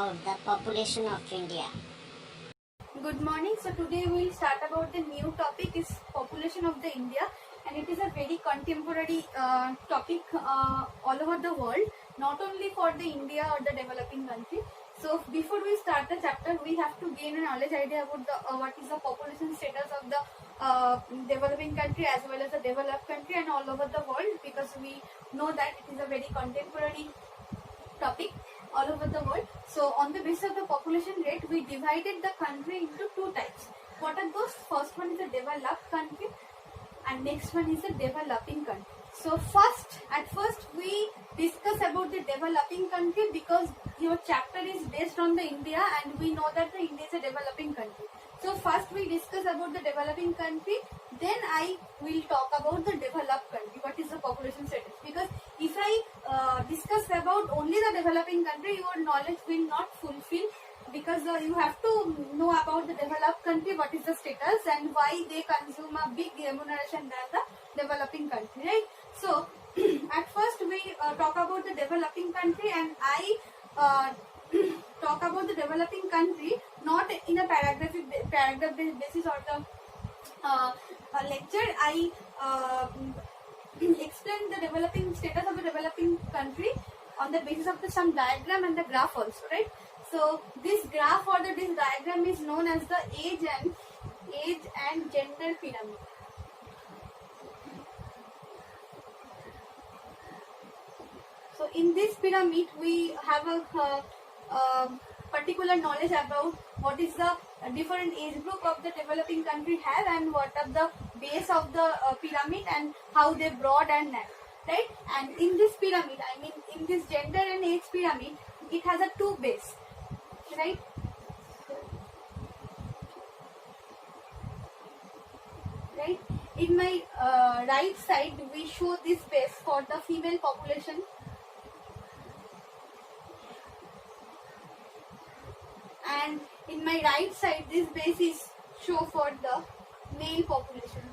about the population of India. Good morning. So today we will start about the new topic is population of the India, and it is a very contemporary topic all over the world, not only for the India or the developing country. So before we start the chapter, we have to gain a knowledge idea about the what is the population status of the developing country as well as the developed country and all over the world, because we know that it is a very contemporary topic all over the world. So on the basis of the population rate, we divided the country into two types. What are those? First one is a developed country and next one is a developing country. So at first we discuss about the developing country because your chapter is based on the India and we know that the India is a developing country. So first we discuss about the developing country, then I will talk about the developed country, what is the population status. Because if I discuss about only the developing country, your knowledge will not fulfill, because you have to know about the developed country, what is the status and why they consume a big remuneration than the developing country, right? So at first we talk about the developing country, and I talk about the developing country not in a paragraph basis or the lecture. I explain the developing status of a developing country on the basis of some diagram and the graph also, right? So this graph or this diagram is known as the age and gender pyramid. So in this pyramid we have a particular knowledge about what is the different age group of the developing country have and what are the base of the pyramid and how they broad and narrow, right? And in this pyramid, I mean in this gender and age pyramid, it has a two base, right? Right. In my right side, we show this base for the female population. And in my right side, this base is show for the male population,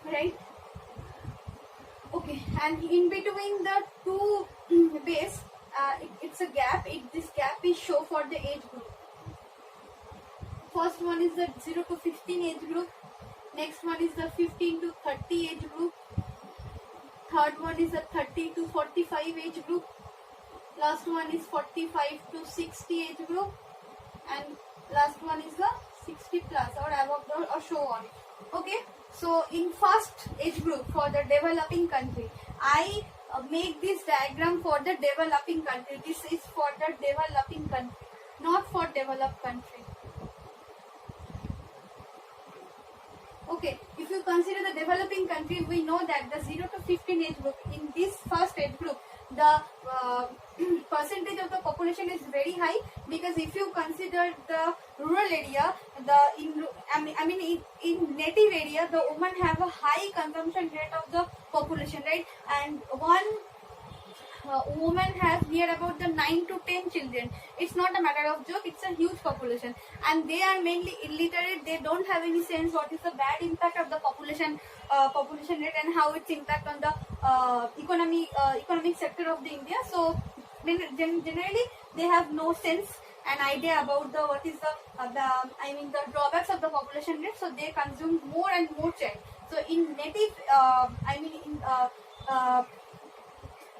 right? Okay, and in between the two base, it's a gap. This gap is show for the age group. First one is the 0 to 15 age group. Next one is the 15 to 30 age group. Third one is the 30 to 45 age group. Last one is 45 to 60 age group, and last one is the 60 plus or above or so on. Okay, so in first age group for the developing country, I make this diagram for the developing country. This is for the developing country, not for developed country. Okay, if you consider the developing country, we know that the 0 to 15 age group, in this first age group, the percentage of the population is very high, because if you consider the rural area, in native area, the women have a high consumption rate of the population, right? And one woman has near about the 9 to 10 children. It's not a matter of joke, it's a huge population, and they are mainly illiterate. They don't have any sense what is the bad impact of the population rate and how it's impact on the economic sector of the India. So generally they have no sense and idea about the what is the drawbacks of the population rate, so they consume more and more child. So in native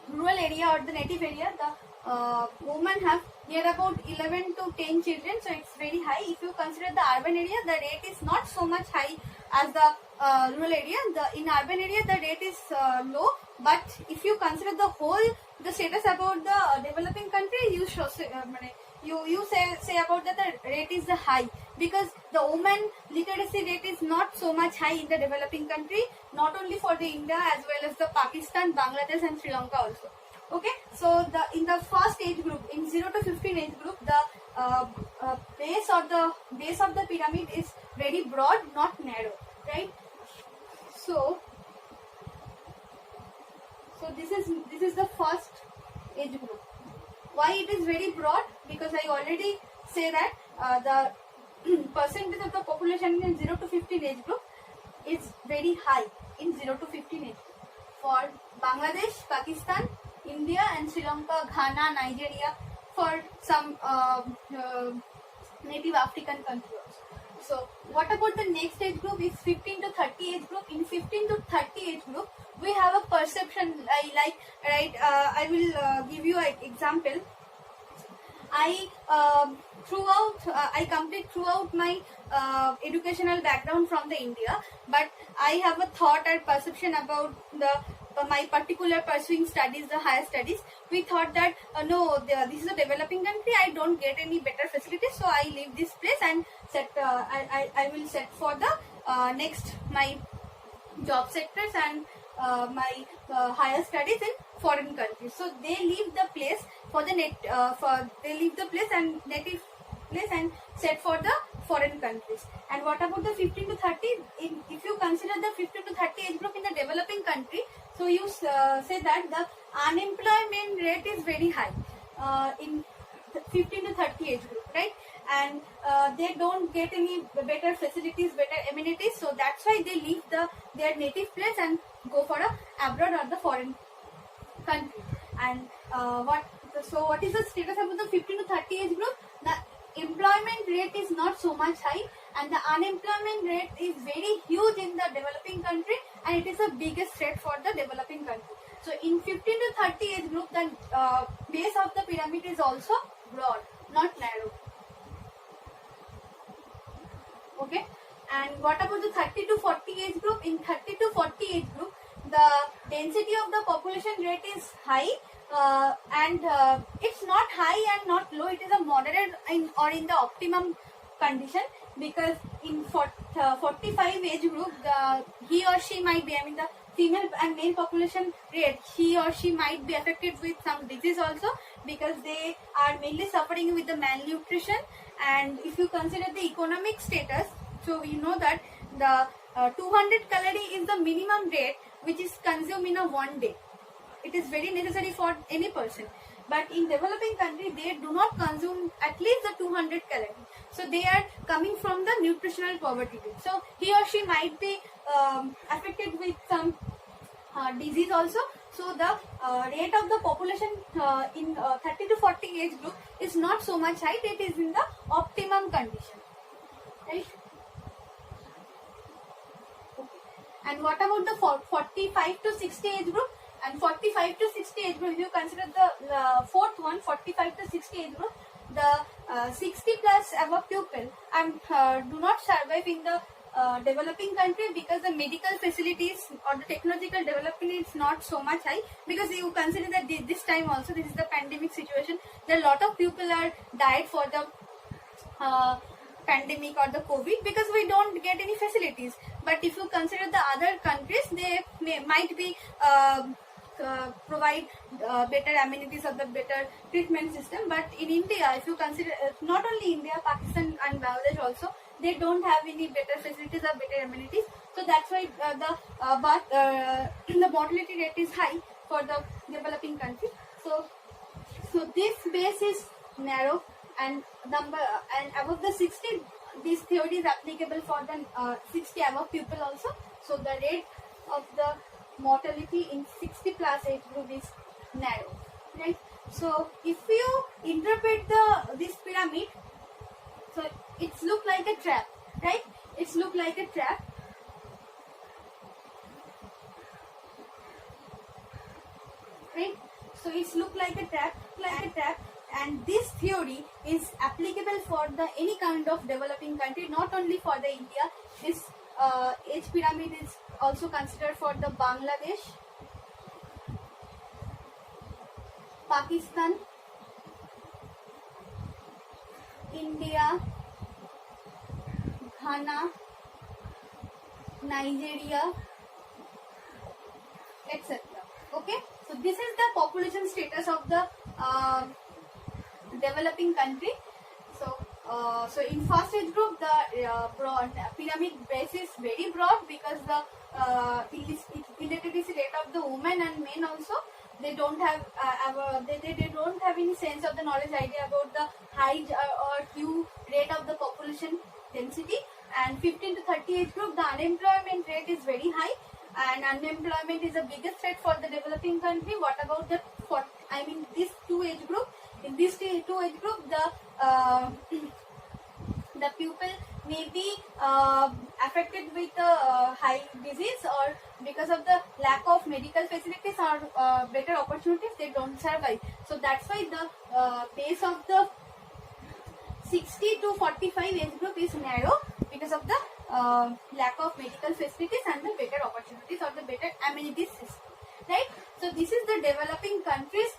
rural area or the native area, the women have near about 11 to 10 children, so it's very high. If you consider the urban area, the rate is not so much high as the rural area. In urban area, the rate is low, but if you consider the status about the developing country, you say about that the rate is high, because the women literacy rate is not so much high in the developing country, not only for the India as well as the Pakistan, Bangladesh and Sri Lanka also. Okay, so in the first age group, in 0 to 15 age group, the base of the pyramid is very broad, not narrow, right? So this is the first age group. Why it is very broad? Because I already say that the percentage of the population in 0 to 15 age group is very high in 0 to 15 age. For Bangladesh, Pakistan, India and Sri Lanka, Ghana, Nigeria, for some native African countries. So what about the next age group is 15 to 30 age group. In 15 to 30 age group, we have a perception I will give you an example. I complete throughout my educational background from the India, but I have a thought and perception about the my particular pursuing studies, the higher studies. We thought that this is a developing country. I don't get any better facilities, so I leave this place and set. I will set for the next my job sectors and my higher studies in foreign countries. So they leave the place for the they leave the place and native place and set for the foreign countries. And what about the 15 to 30? If you consider the 15 to 30 age group in the developing country, so you say that the unemployment rate is very high in 15 to 30 age group, right? And they don't get any better facilities, better amenities, so that's why they leave their native place and go for a abroad or the foreign country. And what is the status about the 15 to 30 age group? The employment rate is not so much high, and the unemployment rate is very huge in the developing country, and it is the biggest threat for the developing country. So in 15 to 30 age group, the base of the pyramid is also broad, not narrow. Okay. And what about the 30 to 40 age group? In 30 to 40 age group, the density of the population rate is high, and it's not high and not low. It is a moderate in the optimum condition, because in 45 age group, he or she might be, the female and male population rate, he or she might be affected with some disease also, because they are mainly suffering with the malnutrition. And if you consider the economic status, so we know that the 200 calorie is the minimum rate which is consumed in a one day. It is very necessary for any person. But in developing country, they do not consume at least the 200 calorie. So they are coming from the nutritional poverty. So he or she might be affected with some disease also. So the rate of the population in 30 to 40 age group is not so much high. It is in the optimum condition, right? Okay. And what about the 45 to 60 age group? And 45 to 60 age group, if you consider the fourth one, 45 to 60 age group, the 60 plus above people and do not survive in the developing country, because the medical facilities or the technological development is not so much high. Because you consider that this time also, this is the pandemic situation, there are a lot of people are died for the pandemic or the COVID, because we don't get any facilities. But if you consider the other countries, they might be provide better amenities or the better treatment system. But in India, if you consider not only India, Pakistan and Bangladesh also, they don't have any better facilities or better amenities. So that's why the mortality rate is high for the developing country. So this base is narrow, and above the 60, this theory is applicable for the 60 above people also. So the rate of the mortality in 60 plus age group is narrow, right? So if you interpret this pyramid, so it's look like a trap, right? It's look like a trap. Right? So it's look like a trap, and this theory is applicable for the any kind of developing country, not only for the India. This age pyramid is also considered for the Bangladesh, Pakistan, India, Ghana, Nigeria, etc. Okay, so this is the population status of the developing country. So in first age group, the broad pyramid base is very broad, because the illiteracy rate of the women and men also, they don't have they don't have any sense of the knowledge idea about the high or few rate of the population density. And 15 to 30 age group, the unemployment rate is very high, and unemployment is the biggest threat for the developing country. What about this two age group? In this two age group, the pupil may be affected with high disease, or because of the lack of medical facilities or better opportunities, they don't survive. So that's why the base of the 60 to 45 age group is narrow because of the lack of medical facilities and the better opportunities or the better amenities system, right? So this is the developing countries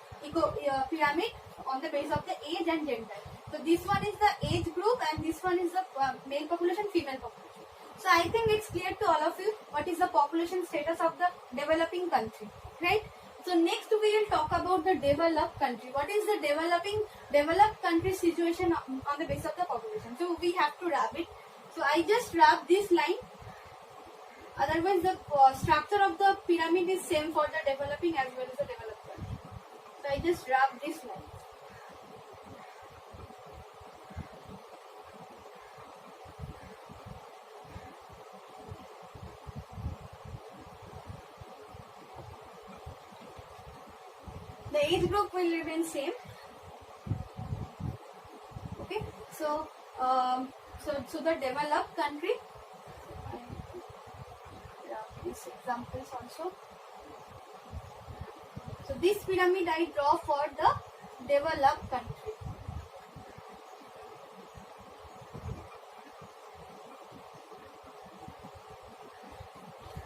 pyramid on the base of the age and gender. So this one is the age group and this one is the male population, female population. So I think it's clear to all of you what is the population status of the developing country, right? So next we will talk about the developed country. What is the developed country situation on the base of the population? So we have to wrap it. So I just wrap this line. Otherwise the structure of the pyramid is same for the developing as well as the developed country. So I just wrap this line. The age group will remain same. Okay, so so the developed country. These examples also. So this pyramid I draw for the developed country.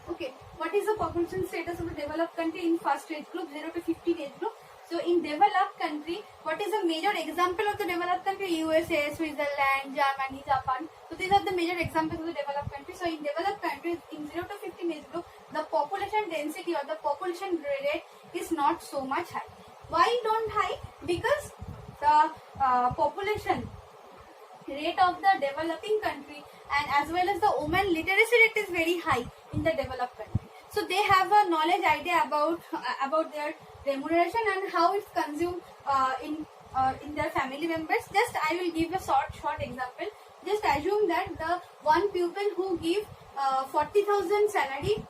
Okay, what is the population status of the developed country in first age group, 0 to 15 age group? So in developed country, what is the major example of the developed country? USA, Switzerland, Germany, Japan. So these are the major examples of the developed country. So in developed countries, in 0 to 15 age group, the population density or the population rate is not so much high. Why don't high? Because the population rate of the developing country and as well as the women literacy rate is very high in the developed country. So they have a knowledge idea about their remuneration and how it's consumed in their family members. Just I will give a short example. Just assume that the one pupil who give 40,000 salary,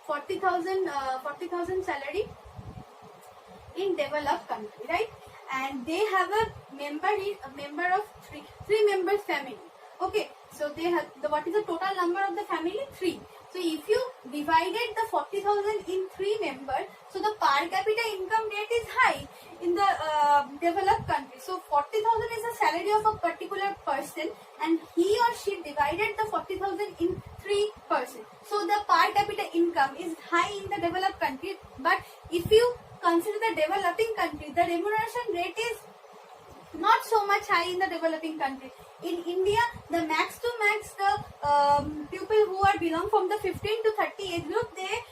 40,000 salary in developed country, right? And they have a member of three members family. Okay, so they have what is the total number of the family? 3. So if you divided the 40,000 in 3 members, so the per capita income rate is high in the developed country. So 40,000 is the salary of a particular person, and he or she divided the 40,000 in 3 person. So the per capita income is high in the developed country. But if you consider the developing country, the remuneration rate is not so much high in the developing country. In India, the max to max, the people who are belong from the 15 to 30 age group, they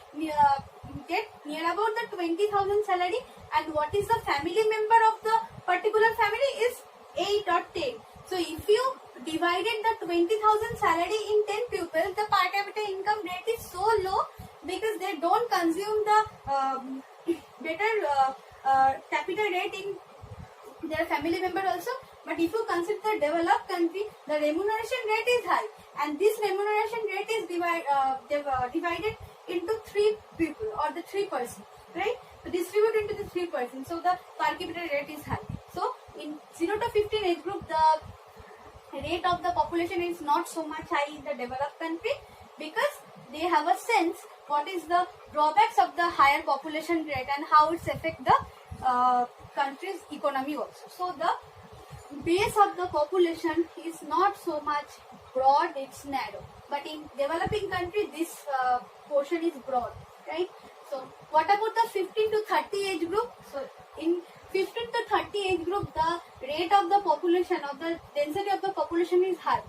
get near about the 20,000 salary, and what is the family member of the particular family is 8 or 10. So if you divided the 20,000 salary in 10 pupils, the per capita income rate is so low because they don't consume the better capital rate in their family member also. But if you consider the developed country, the remuneration rate is high, and this remuneration rate is divided into 3 people or the 3 person, right? So distributed into the 3 person. So the per capita rate is high. So in 0 to 15 age group, the rate of the population is not so much high in the developed country because they have a sense what is the drawbacks of the higher population rate and how it's affect the country's economy also. So the base of the population is not so much broad, it's narrow. But in developing country, this portion is broad, right? So what about the 15 to 30 age group? So in 15 to 30 age group, the rate of the population, of the density of the population is high.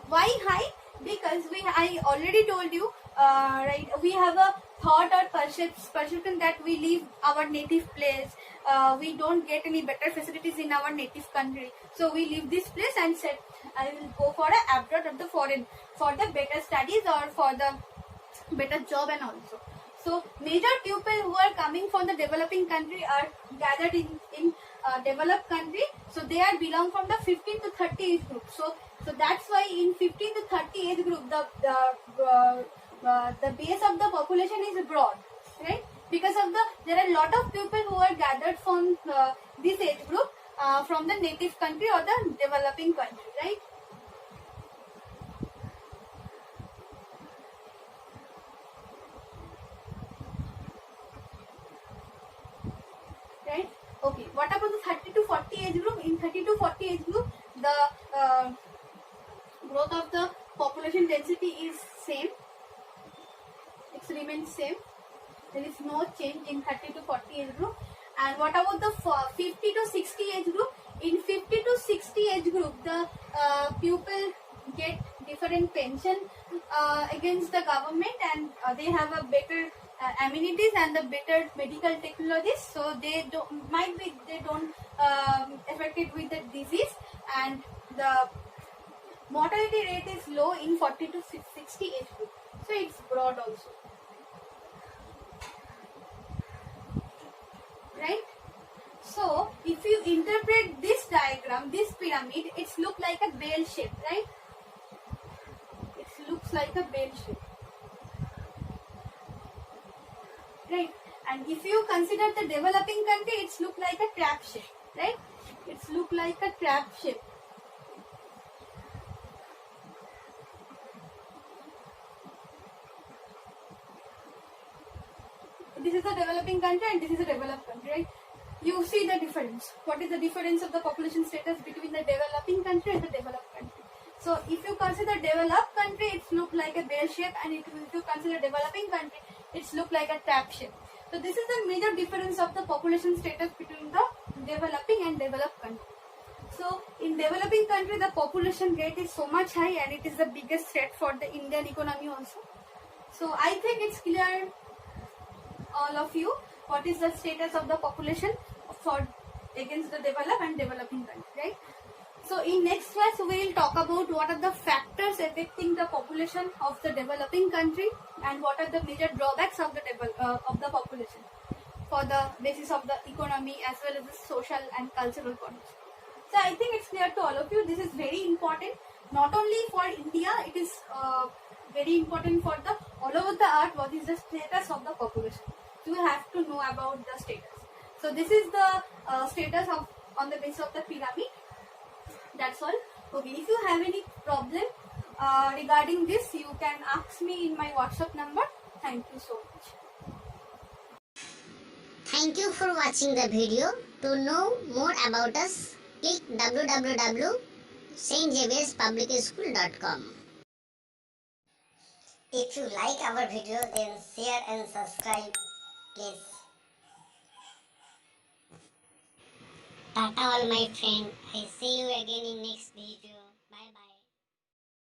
Why high? Because I already told you, right, we have a thought or perception that we leave our native place, we don't get any better facilities in our native country, so we leave this place and said I will go for a abroad or the foreign for the better studies or for the better job and also. So major people who are coming from the developing country are gathered in developed country, so they are belong from the 15 to 30 age group. So that's why in 15 to 30 age group, the the base of the population is broad, right? Because of there are a lot of people who are gathered from this age group from the native country or the developing country, right? Right? Okay. What about the 30 to 40 age group? In 30 to 40 age group, the growth of the population density is same. It remains same. There is no change in 30 to 40 age group. And what about the 50 to 60 age group? In 50 to 60 age group, the people get different pension against the government, and they have a better amenities and the better medical technologies, so they don't affected with the disease, and the mortality rate is low in 40 to 60 age group. So it's broad also, right? So if you interpret this diagram, this pyramid, it's look like a bell shape, right? It looks like a bell shape, right? And if you consider the developing country, it's look like a trap shape, right? It's look like a trap shape. This is a developing country and this is a developed country, right? You see the difference. What is the difference of the population status between the developing country and the developed country? So if you consider developed country, it's look like a bell shape, and if you consider developing country, it's look like a trap shape. So this is the major difference of the population status between the developing and developed country. So in developing country, the population rate is so much high, and it is the biggest threat for the Indian economy also. So I think it's clear, all of you, what is the status of the population for against the developed and developing country, right? So in next class we will talk about what are the factors affecting the population of the developing country, and what are the major drawbacks of the population for the basis of the economy as well as the social and cultural conditions. So I think it's clear to all of you. This is very important, not only for India, it is very important for the all over the earth. What is the status of the population? You have to know about the status. So this is the status of on the basis of the pyramid. That's all. Okay, if you have any problem regarding this, you can ask me in my WhatsApp number. Thank you so much. Thank you for watching the video. To know more about us, click www.stxavierspublicschool.com. If you like our video, then share and subscribe, please. Tata all my friend. I see you again in next video.